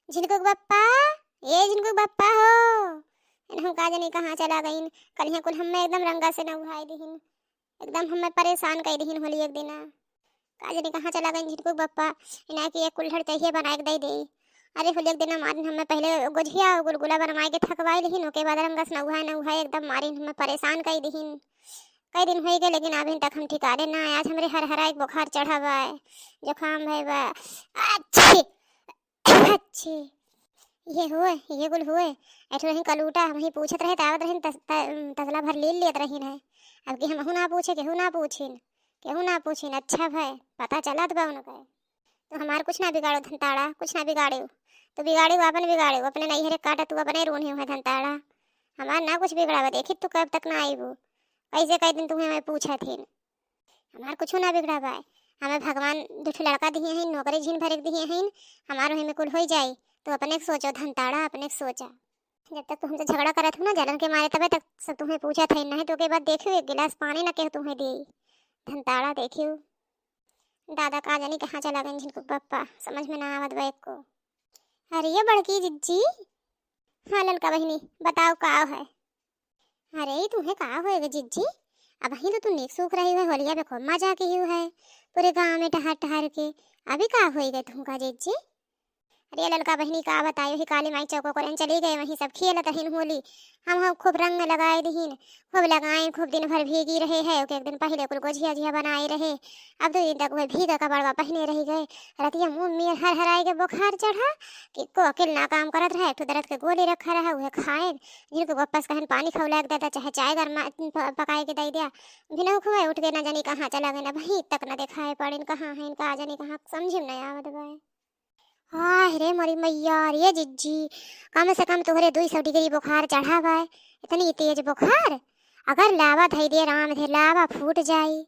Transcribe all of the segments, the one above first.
झिनकुक बप्पा, ये झिनकुक बप्पा हो। हम का जानी कहाँ चला गईन। कल यहाँ कुल हमें एकदम रंगा से न उठाई दीहिन, एकदम हमें परेशान कर दीहिन होली एक दिन। का जानी कहाँ चला गईन झिनकुक बप्पा। इना की एक कुल्हड़ चाहिए बना के दे दे। अरे होली एक दिन मारिन हमें पहले गुझिया गुलगुला बनवाई के थकवाई लिहिन, ओके बाद रंगा से न उहाए एकदम मारिन हमें परेशान कर दीहिन। कई दिन हो गए लेकिन अभी तक हम ठिकाने ना आए। आज हमरे हर हरा एक बुखार चढ़ा हुआ है, जुकाम है बा। अच्छे अच्छे ये हुए, ये गुल हुए। ऐठो रही कलूटा वही पूछत रहे तावत रही तसला भर ले लेत रही है। अब कि हम ना पूछे केहू ना पूछिन, केहू ना पूछिन। अच्छा भाई पता चला तो उनका तो हमार कुछ ना बिगाड़ो धनताड़ा, कुछ ना बिगाड़ो। तो बिगाड़ो अपन बिगाड़ो, अपने नहीं हरे काटा तू अपने रोने है धनताड़ा। हमार ना कुछ बिगड़ा देखी तू कब तक ना आई वो। कैसे कई दिन तुम्हें मैं पूछा थी, हमार कुछ ना बिगड़ा पाए। हमें भगवान दुठ लड़का दिए हैं, नौकरी झीन भर दिए हैं। हमारे वही में कुल हो जाए तो अपने सोचो धनताड़ा, अपने सोचा। जब तक तुमसे झगड़ा करा था ना जलन के मारे तबे तक सब तुम्हें पूछा था, नहीं तो के बाद देखियो एक गिलास पानी ना के तुम्हें दी धनताड़ा। देखियो दादा का जानी कहाँ चला गए जिनको पप्पा समझ में ना आवत बैग को। अरे ये बड़की जिज्जी, हाँ ललका बहनी बताओ का है। अरे तुम्हें का होएगा जिज्जी, अब ही तो तू नेक सूख रही है, होलिया पे खूब मजा की हुई है पूरे गांव में टहर टहर के। अभी का होएगा तुमका जिज्जी। अरे ललका बहनी का बतायो ही काली माई चौको करन चली गए, वहीं सब खेलत रहीन होली। हम खूब रंग लगाए दीन, खूब लगाए, खूब दिन भर भीगी रहे है। एक दिन पहले कुल गोझिया झिया बनाए रहे, अब 2 दिन तक वह भीगा कपड़वा पहने रही गए। रतिया मुंह में हर हराए के बुखार चढ़ा कि को अकेल ना काम करत रहे। तो दर्द के गोली रखा रहा वह खाए, जिनको वापस कहन पानी खौला के देता चाहे चाय गर्मा पकाए के दे दिया। बिना खुए उठ के ना जानी कहाँ चला गए, ना वहीं तक ना दिखाए पड़े कहाँ है इनका जानी कहाँ, समझ में नहीं आवत बा। हाँ रे मरी मैया, ये जिज्जी कम से कम तोहरे 200 डिग्री बुखार चढ़ा हुआ है। इतनी तेज बुखार, अगर लावा धई दे राम थे लावा फूट जाई।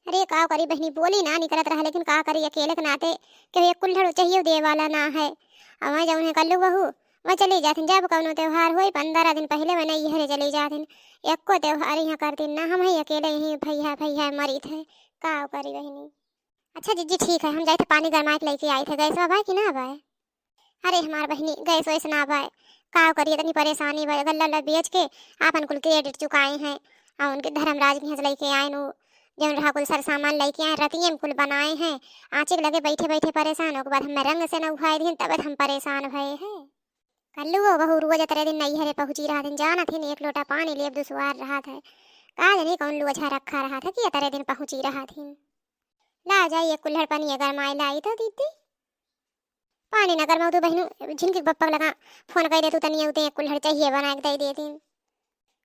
अरे का करी बहनी बोली ना निकलत रहा, लेकिन का करी अकेले के नाते के एक कुल्हड़ चाहिए दे वाला ना है। अब मैं जाऊँ कल्लू बहू मैं चली जाती, जब कौनो त्योहार हो 15 दिन पहले मैं नहीं हरे चली जाती। एक को त्योहार यहाँ करती ना, हम ही अकेले यहीं भैया भैया मरी थे। का करी बहनी। अच्छा जीजी ठीक है, हम जाए थे पानी गरमा के लेके आए थे, गैस भाई कि ना भाई। अरे हमार बहनी गैस वैस ना भाई, का करिए इतनी परेशानी भाई। गल्ला बेच के आपन कुल क्रेडिट चुकाए हैं और उनके धर्मराज के यहाँ से लेके आए नो जौन रहा कुल सर सामान लेके आए, रतिये में कुल बनाए हैं। आँचे के लगे बैठे बैठे परेशान हो के बाद हमें रंग से न उठाए दिन तब हम परेशान भये हैं। कल्लू वो बहू रोज तेरे दिन नहीं हरे पहुँची रहा दिन, जाना थी एक लोटा पानी लिए दुसवार रहा था। का जानी कौन लोझा रखा रहा था कि तेरे दिन पहुँची रहा थी। ला जाइए कुल्हड़ पानी अगर माई लाई तो दीदी पानी न गरमाऊ तो बहनू झिनकी बप्पा लगा फोन कर दे तू तनिया उते कुल्हड़ चाहिए बना के दे देती।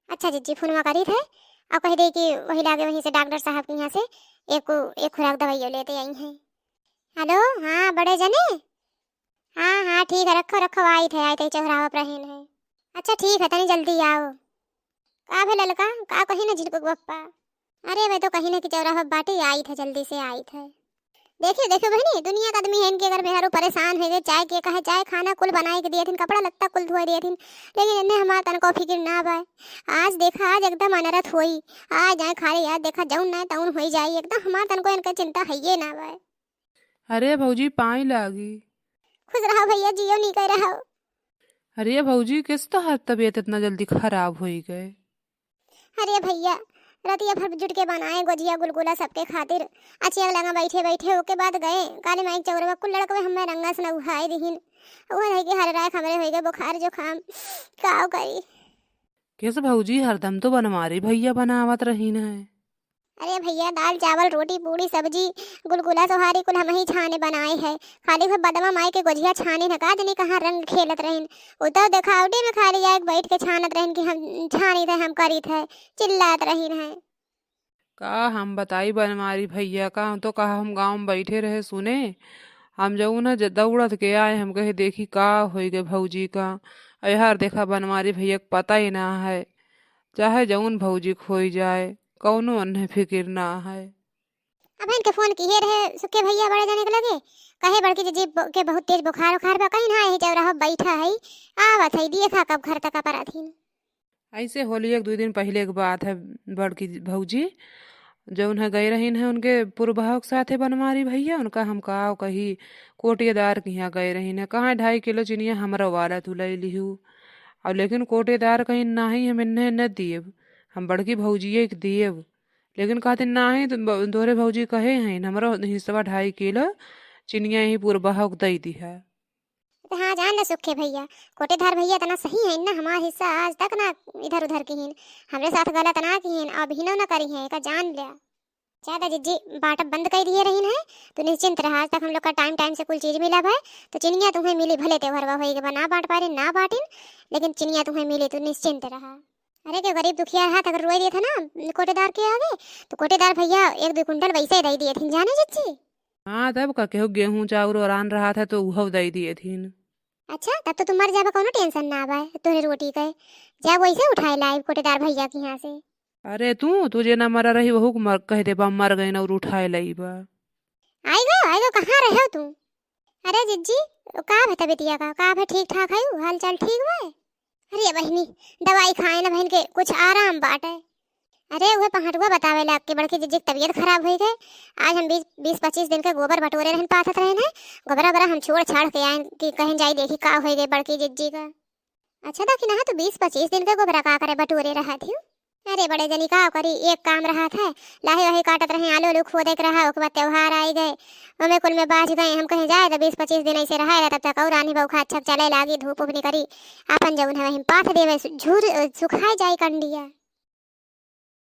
अच्छा जीजी फोनवा करी थे और कह दे कि वही लागे वहीं से डॉक्टर साहब के यहाँ से एक खुराक दवाइयों लेते आई हैं। हेलो हाँ बड़े जने, हाँ हाँ ठीक है रखो रखो, आए थे चौराहा पर है। अच्छा ठीक है तनी जल्दी आओ। का भे ललका का कही ना झिनकुक बप्पा। अरे मैं तो कहीं ना कि चौराहा बाटे आई थे, जल्दी से आई थे। देखियो देखियो बहनी दुनिया का आदमी है इनके अगर मेहरो परेशान है चाय के कहे चाय खाना कुल बनाए के दिए थे, कपड़ा लत्ता कुल धोए दिए थे, लेकिन इन्हें हमारा तन को फिक्र ना बाय। आज देखा आज एकदम अनरत होई, आज जाए खाले यार देखा जाऊन ना ताउन हो जाई, एकदम हमारा तन को इनका चिंता है ये ना बाय। अरे भौजी पाई लागी। खुश रहो भैया जियो नहीं कह रहा। अरे भौजी किस तरह तबीयत इतना जल्दी खराब हो गए। अरे भैया रतिया भर जुट के बनाए गोजिया गुलगुला सबके खातिर, अच्छी लगा बैठे बैठे ओके बाद गए काले माइक चौरवा कुल लड़के हमें रंगा से उहाए दिहिन। वो है कि हर राय हमरे हो गए बुखार जुखाम काव करी। किस भौजी हरदम तो बनवारी भैया बनावत रही है। अरे भैया दाल चावल रोटी पूड़ी सब्जी गुलगुला सोहारी कुल हम ही छाने बनाए है, खाली फिर बदमा माई के गोजिया छाने न का जनी कहाँ रंग खेलत रहन। उतर देखावटी में खाली आए बैठ के छानत रहन कि हम छानी थे हम करी थे, चिल्लात रहीन है। का हम बताई बनवारी भैया का, तो कहा हम गांव में बैठे रहे सुने, हम जाऊ ना दौड़त के आए, हम कहे देखी का हो गए भौजी का। यार देखा बनवारी भैया को पता ही ना है, चाहे जऊन भौजी खोई जाए कौनो अन्य फिक्र ना है। अब इनके फोन किए रहे सुखे भैया बड़े जाने के लगे, कहे बड़की जी के बहुत तेज बुखार उखार बा कहीं ना है चौराहा बैठा है आवत है देखा कब घर तक पर थी। ऐसे होली 1-2 दिन पहले की बात है बड़की भौजी। जौन है गए रहीन है उनके पुरबा के साथे बनमारी भैया, उनका हम का कही कोटेदार के यहाँ गए रहीन है, कहाँ 2.5 किलो चिनिया हमरा वाला तू ले लिहू। और लेकिन कोटेदार कहीं नाही हम इन्हें न दिएब, हम बड़की भौजिए के दिएब। लेकिन कहते नाही तो दोहरे भौजी कहे हैं हमारा हिस्सा 2.5 किलो चिनिया ही पुरबा के दई दी है। तो हाँ जान ले सुखे भैया, कोटेदार भैया तना सही है ना, हमार हिस्सा आज तक ना इधर उधर की हिन, हमरे साथ गलत ना की हिन, अब हिनो ना करी है का जान लिया। ज्यादा जिज्जी बाटप बंद कर दिए रही है, तो निश्चिंत रहा, आज तक हम लोग का टाइम टाइम से कुल चीज मिला भाई, तो चिनिया तुम्हें मिली, भले त्योहार होई के ना बांट पारे ना बांटिन, लेकिन चिनिया तुम्हें मिली तो निश्चिंत रहा। अरे जो गरीब दुखिया हाथ अगर रोए दिए थे ना कोटेदार के आगे, तो कोटेदार भैया 1-2 कुंटल वैसे ही दे दिए थे जाने जिज्जी। हाँ तब का केहू गेहूं चाउर और आन रहा था तो उह दई दिए थीन। अच्छा तब तो तुम्हारे जाबा कोनो टेंशन ना आवे, तोरे रोटी के जा वैसे उठाए लाइव कोटेदार भैया के यहाँ से। अरे तू तुझे ना मरा रही बहू मर कह दे बा मर गई ना और उठाए लई बा। आई गो कहाँ रहे हो तुम? अरे जिज्जी का है तबीयतिया का है, ठीक ठाक है हाल चाल ठीक है? अरे बहनी दवाई खाए ना बहन के कुछ आराम बाटे। अरे वह पहाड़ुआ बतावे ला कि बड़की जिज्जी की तबीयत खराब हो गई, आज हम 20-25 दिन के गोबर बटोरे रहन पाथत रहे हैं, गोबरा बरा हम छोड़ छाड़ के आए कि कहीं जाई देखी का हो गई बड़की जिज्जी का। अच्छा था कि ना तो 20-25 दिन के गोबरा का करे बटोरे रहा थी। अरे बड़े जनी का करी, एक काम रहा था लाही वाही काटत रहे, आलू आलू खोदे के रहा, ओके बाद त्योहार आई गए, हमें कुल में बाज गए, हम कहीं जाए तो 20-25 दिन ऐसे रहा, तब तक और रानी बउखा अच्छा चले लागी, धूप उप निकरी अपन जौन है हम पाथ देवे झूर सुखाए जाए कंडिया।